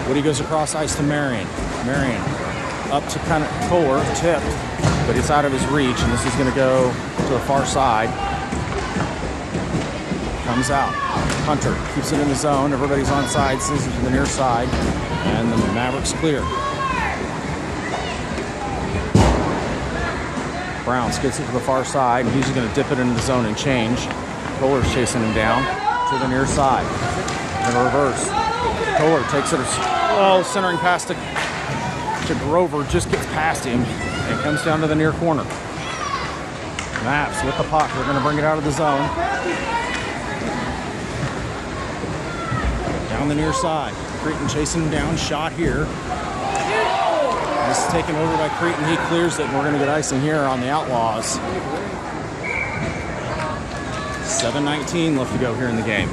Speaker 2: Woody goes across ice to Marion. Marion up to kind of Kohler, tipped, but it's out of his reach, and this is going to go to the far side. Comes out. Hunter keeps it in the zone. Everybody's on side, sends it to the near side, and the Mavericks clear. Brown skids it to the far side, and he's going to dip it into the zone and change. Kohler's chasing him down to the near side. In reverse. Kohler takes it, centering pass to Grover, just gets past him and comes down to the near corner. Mavs with the puck. They're going to bring it out of the zone. Down the near side. Cretin chasing him down. Shot here. This is taken over by Cretin. He clears it, and we're going to get icing here on the Outlaws. 7:19 left to go here in the game.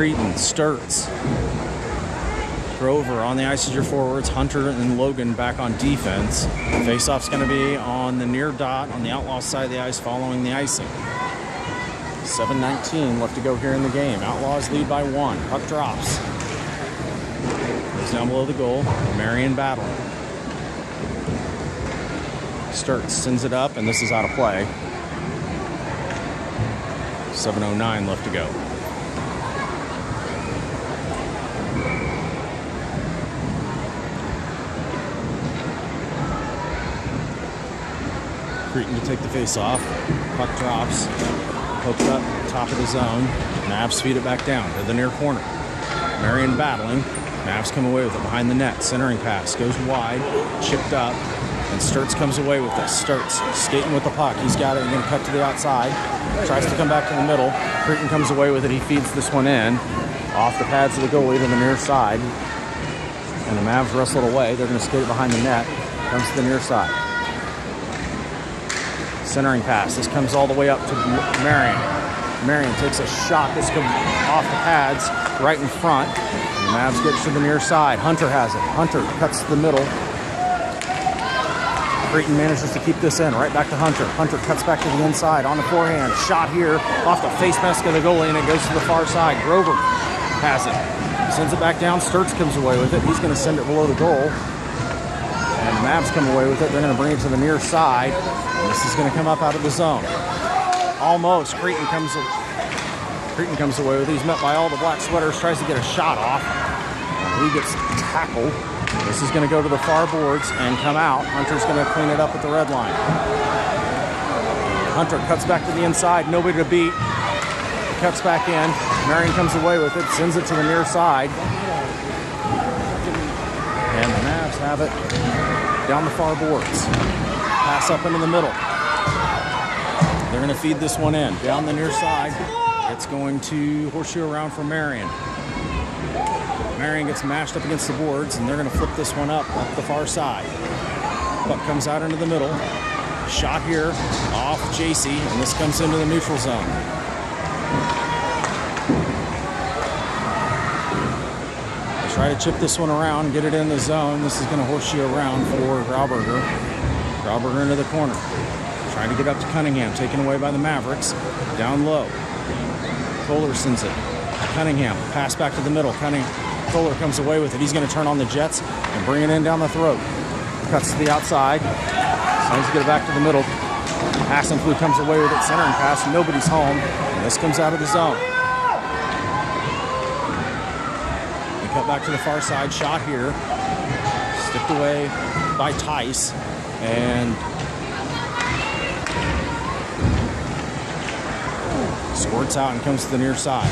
Speaker 2: Cretin, Sturts, Grover on the ice as your forwards. Hunter and Logan back on defense. Faceoff's going to be on the near dot on the Outlaws side of the ice following the icing. 7:19 left to go here in the game. Outlaws lead by 1. Puck drops. Goes down below the goal. Marion battling. Sturts sends it up, and this is out of play. 7:09 left to go. Cretin to take the face off. Puck drops. Poked up, top of the zone. Mavs feed it back down to the near corner. Marion battling. Mavs come away with it behind the net. Centering pass goes wide, chipped up, and Sturts comes away with this. Sturts skating with the puck. He's got it. He's going to cut to the outside. Tries to come back to the middle. Cretin comes away with it. He feeds this one in. Off the pads of the goalie to the near side. And the Mavs wrestle it away. They're going to skate it behind the net. Comes to the near side. Centering pass. This comes all the way up to Marion. Marion takes a shot. This comes off the pads right in front. And the Mavs get to the near side. Hunter has it. Hunter cuts to the middle. Cretin manages to keep this in. Right back to Hunter. Hunter cuts back to the inside on the forehand. Shot here off the face mask of the goalie, and it goes to the far side. Grover has it. He sends it back down. Sturts comes away with it. He's going to send it below the goal. And the Mavs come away with it. They're going to bring it to the near side. And this is going to come up out of the zone. Almost. Cretin comes away with it. He's met by all the black sweaters. Tries to get a shot off. And he gets tackled. This is going to go to the far boards and come out. Hunter's going to clean it up at the red line. Hunter cuts back to the inside. Nobody to beat. Cuts back in. Marion comes away with it. Sends it to the near side. And the Mavs have it down the far boards. Pass up into the middle. They're going to feed this one in. Down the near side. It's going to horseshoe around for Marion. Marion gets mashed up against the boards, and they're going to flip this one up the far side. Puck comes out into the middle. Shot here off JC, and this comes into the neutral zone. They try to chip this one around, get it in the zone. This is going to horseshoe around for Grauberger. Grauberger into the corner. Trying to get up to Cunningham, taken away by the Mavericks. Down low. Kohler sends it. Cunningham, pass back to the middle. Kohler comes away with it. He's going to turn on the Jets and bring it in down the throat. Cuts to the outside. Sends to get it back to the middle. Hassenflug comes away with it. Centering pass. Nobody's home. And this comes out of the zone. They cut back to the far side. Shot here. Sticked away by Tice. And squirts out and comes to the near side.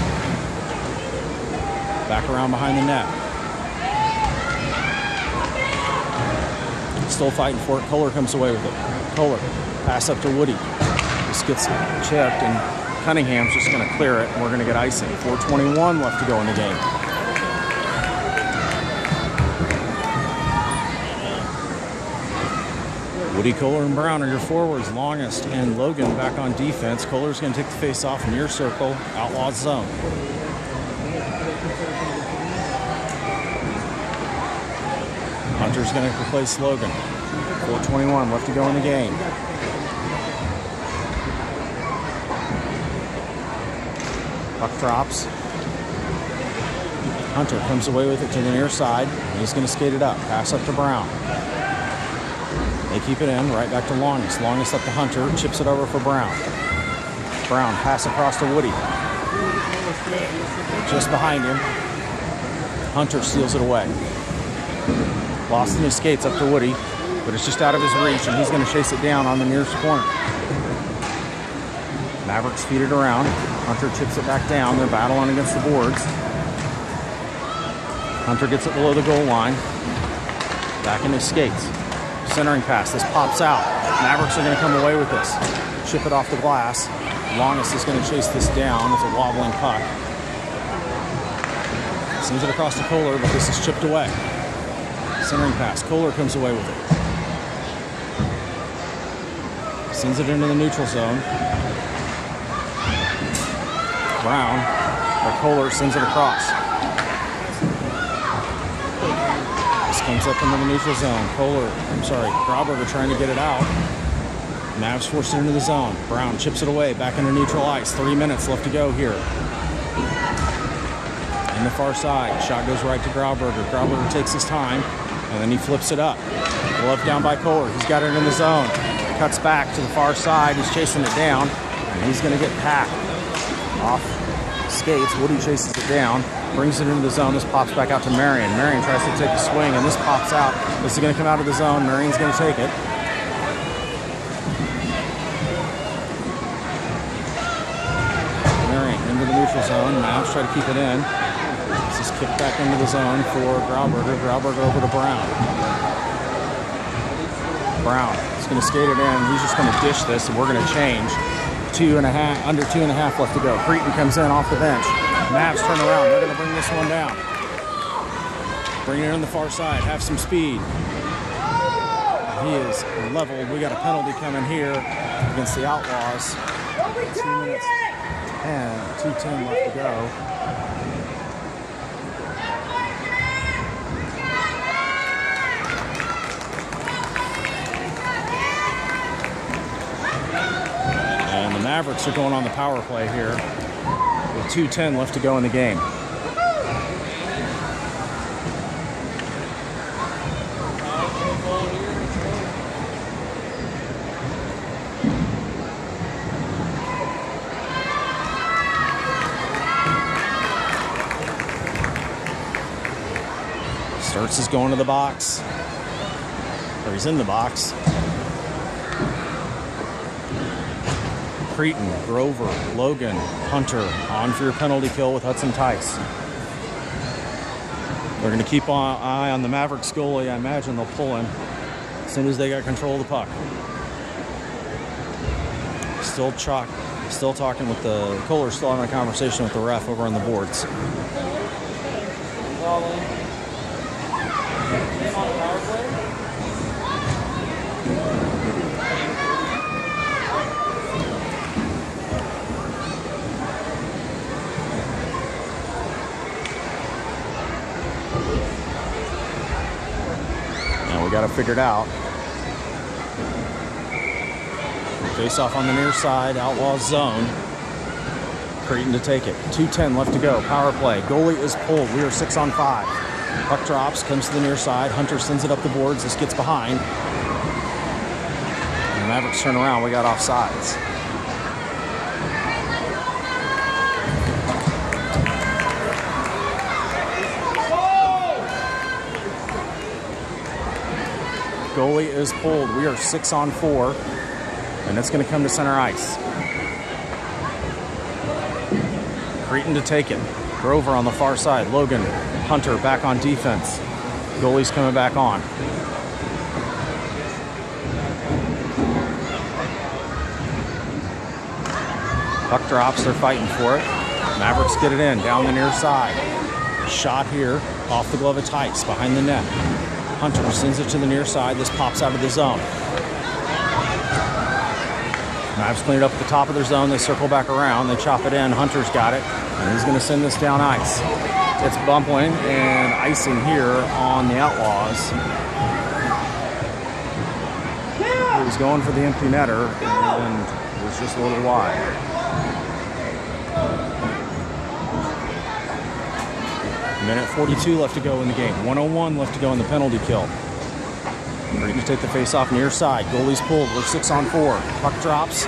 Speaker 2: Back around behind the net. Still fighting for it. Kohler comes away with it. Kohler, pass up to Woody. This gets chipped, and Cunningham's just going to clear it, and we're going to get icing. 4:21 left to go in the game. Woody, Kohler, and Brown are your forwards. Longest and Logan back on defense. Kohler's going to take the face off near circle. Outlaws zone. Hunter's going to replace Logan. 4:21 left to go in the game. Puck drops. Hunter comes away with it to the near side. He's going to skate it up. Pass up to Brown. They keep it in. Right back to Longest. Longest up to Hunter. Chips it over for Brown. Brown pass across to Woody. Just behind him. Hunter steals it away. Lost in his skates up to Woody, but it's just out of his reach, and he's going to chase it down on the nearest corner. Mavericks feed it around. Hunter chips it back down. They're battling against the boards. Hunter gets it below the goal line. Back in his skates. Centering pass. This pops out. Mavericks are going to come away with this. Chip it off the glass. Longest is going to chase this down. It's a wobbling puck. Sends it across to Kohler, but this is chipped away. Centering pass. Kohler comes away with it. Sends it into the neutral zone. Brown, or Kohler sends it across. This comes up into the neutral zone. Grauberger trying to get it out. Mavs forced it into the zone. Brown chips it away, back into neutral ice. 3 minutes left to go here. In the far side, shot goes right to Grauberger. Grauberger takes his time, and then he flips it up. Glove down by Kohler. He's got it in the zone. Cuts back to the far side. He's chasing it down, and he's going to get packed. Off skates, Woody chases it down, brings it into the zone. This pops back out to Marion. Marion tries to take a swing, and this pops out. This is going to come out of the zone. Marion's going to take it. Marion into the neutral zone. Mavs try to keep it in. This is kicked back into the zone for Grauberger. Grauberger over to Brown. Brown is going to skate it in. He's just going to dish this, and we're going to change. Under 2.5 left to go. Cretin comes in off the bench. Mavs turn around. They're going to bring this one down. Bring it in the far side. Have some speed. He is leveled. We got a penalty coming here against the Outlaws. 2 minutes and 2:10 left to go. The Mavericks are going on the power play here with 2:10 left to go in the game. Sturts is going to the box, or he's in the box. Cretin, Grover, Logan, Hunter on for your penalty kill with Hudson Tice. They're going to keep an eye on the Mavericks goalie. I imagine they'll pull him as soon as they got control of the puck. Still talking with the Kohler, still having a conversation with the ref over on the boards. We got it figured out. Face off on the near side, Outlaws zone. Cretin to take it. 2:10 left to go. Power play. Goalie is pulled. We are 6 on 5. Puck drops, comes to the near side. Hunter sends it up the boards. This gets behind. And the Mavericks turn around. We got offsides. Goalie is pulled. We are 6 on 4, and it's going to come to center ice. Cretin to take it. Grover on the far side. Logan, Hunter back on defense. Goalie's coming back on. Puck drops. They're fighting for it. Mavericks get it in down the near side. Shot here off the glove of Tice behind the net. Hunter sends it to the near side. This pops out of the zone. Mavs clean it up at the top of their zone. They circle back around. They chop it in. Hunter's got it. And he's going to send this down ice. It's bumping and icing here on the Outlaws. He was going for the empty netter and it was just a little wide. Minute 42 left to go in the game. 101 left to go in the penalty kill. Ready to take the face-off near side. Goalie's pulled. We're 6-on-4. Puck drops.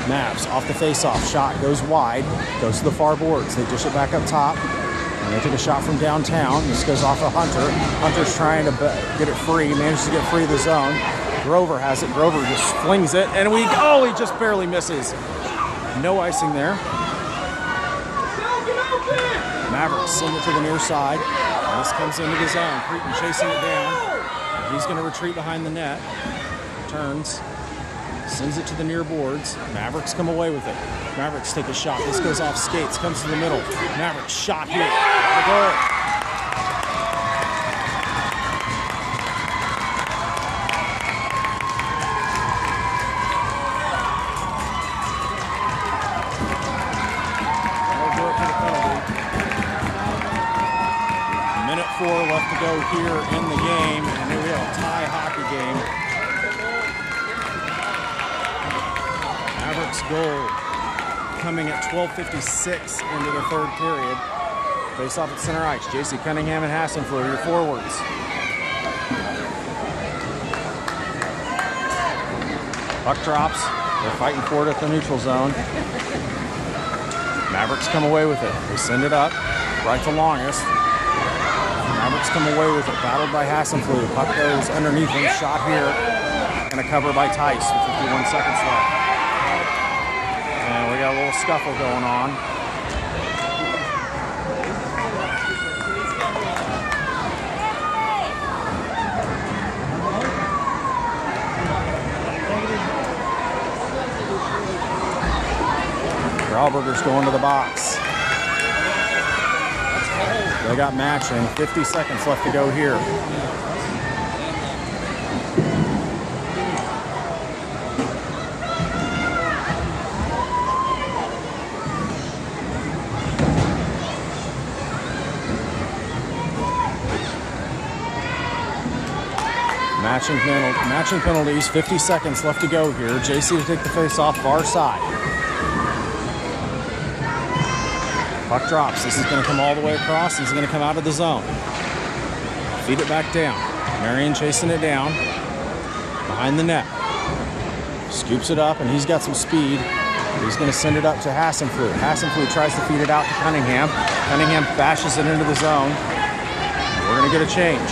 Speaker 2: Mavs off the face-off. Shot goes wide. Goes to the far boards. They dish it back up top. And they take a shot from downtown. This goes off of Hunter. Hunter's trying to get it free. Manages to get free of the zone. Grover has it. Grover just flings it. And he just barely misses. No icing there. Mavericks send it to the near side. And this comes into the zone. Cretin chasing it down. He's going to retreat behind the net. Turns. Sends it to the near boards. Mavericks come away with it. Mavericks take a shot. This goes off skates. Comes to the middle. Mavericks shot here. The goal. Minute 4 left to go here in the game, and here we have a tie hockey game. Mavericks goal coming at 12:56 into the third period. Face off at center ice. J.C. Cunningham and Hassenfleur, your forwards. Puck drops. They're fighting for it at the neutral zone. Mavericks come away with it. They send it up right to longest. Mavericks come away with it, battled by Hassenfleur. Puck goes underneath him, shot here, and a cover by Tice with 51 seconds left. And we got a little scuffle going on. Grauberger's going to the box. They got matching. 50 seconds left to go here. Matching penalties. 50 seconds left to go here. JC to take the face off far side. Puck drops. This is going to come all the way across. He's going to come out of the zone. Feed it back down. Marion chasing it down. Behind the net. Scoops it up, and he's got some speed. He's going to send it up to Hassenfleur. Hassenfleur tries to feed it out to Cunningham. Cunningham bashes it into the zone. We're going to get a change.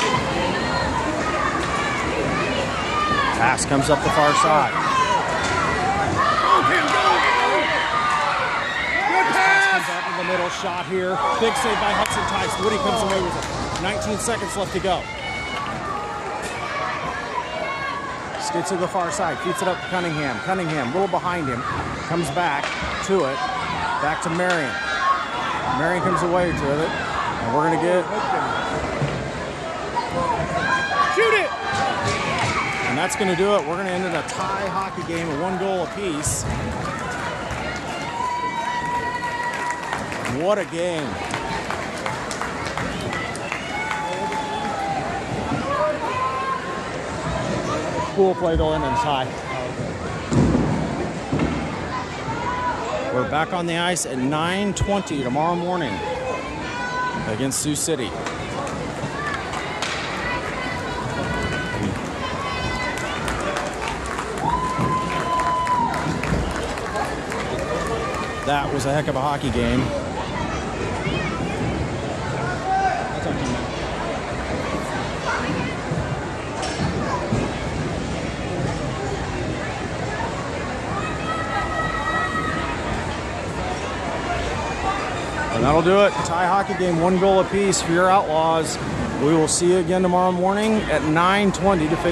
Speaker 2: Pass comes up the far side. Middle shot here. Big save by Hudson Tice. Woody comes away with it. 19 seconds left to go. Skids to the far side. Feeds it up to Cunningham. Cunningham, a little behind him. Comes back to it. Back to Marion. Marion comes away to it. And we're going to get... Shoot it! And that's going to do it. We're going to end in a tie hockey game of 1 goal apiece. What a game. Pool play to end and tie. We're back on the ice at 9:20 tomorrow morning against Sioux City. That was a heck of a hockey game. And that'll do it. Tie hockey game, 1 goal apiece for your Outlaws. We will see you again tomorrow morning at 9:20 to face